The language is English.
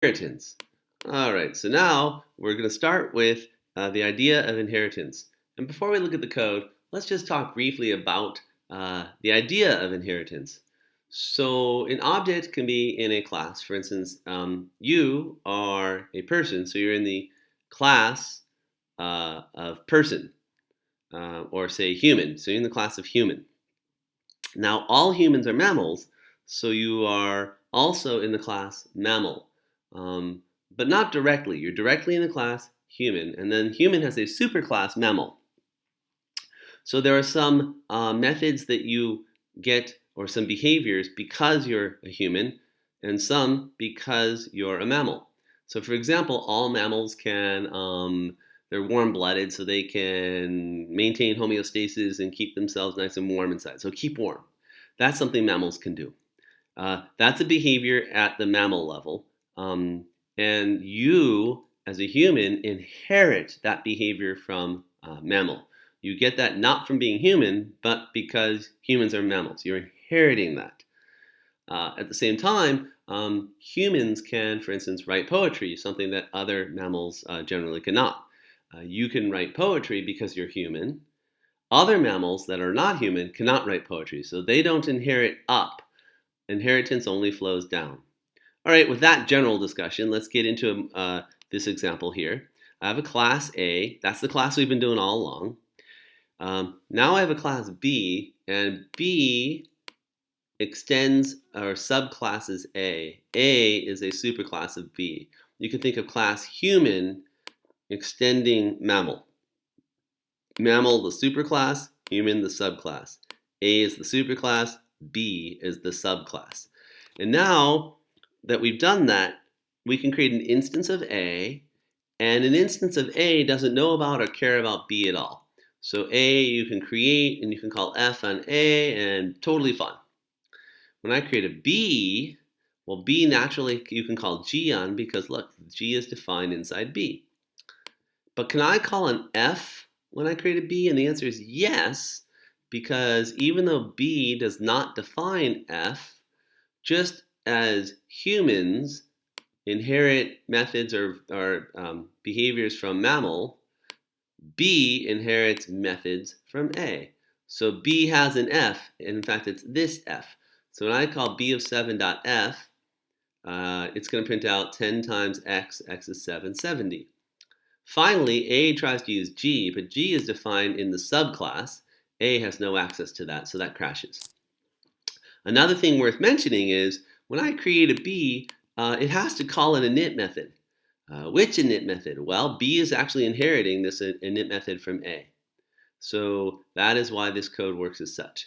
Inheritance. All right, so now we're going to start with the idea of inheritance. And before we look at the code, let's just talk briefly about the idea of inheritance. So an object can be in a class. For instance, you are a person, so you're in the class of person, or say human, so you're in the class of human. Now all humans are mammals, so you are also in the class mammal. Um, but not directly. You're directly in the class human, and then human has a superclass mammal. So there are some methods that you get, or some behaviors, because you're a human, and some because you're a mammal. So for example, all mammals can, they're warm-blooded, so they can maintain homeostasis and keep themselves nice and warm inside. So keep warm. That's something mammals can do. That's a behavior at the mammal level. And you, as a human, inherit that behavior from mammal. You get that not from being human, but because humans are mammals. You're inheriting that. At the same time, humans can, for instance, write poetry, something that other mammals generally cannot. You can write poetry because you're human. Other mammals that are not human cannot write poetry, so they don't inherit up. Inheritance only flows down. All right, with that general discussion, let's get into this example here. I have a class A. That's the class we've been doing all along. Now I have a class B, and B extends or subclasses A. A is a superclass of B. You can think of class human extending mammal. Mammal, the superclass, human, the subclass. A is the superclass, B is the subclass. And now that we've done that, we can create an instance of A, and an instance of A doesn't know about or care about B at all. So A you can create, and you can call F on A, and totally fun. When I create a B, well, B naturally you can call G on, because look, G is defined inside B. But can I call an F when I create a B? And the answer is yes, because even though B does not define F, just as humans inherit methods or behaviors from mammal, B inherits methods from A. So B has an F, and in fact it's this F. So when I call B of 7.f, it's going to print out 10 times x, x is 7, 70. Finally, A tries to use G, but G is defined in the subclass. A has no access to that, so that crashes. Another thing worth mentioning is when I create a B, it has to call an init method. Which init method? Well, B is actually inheriting this init method from A. So that is why this code works as such.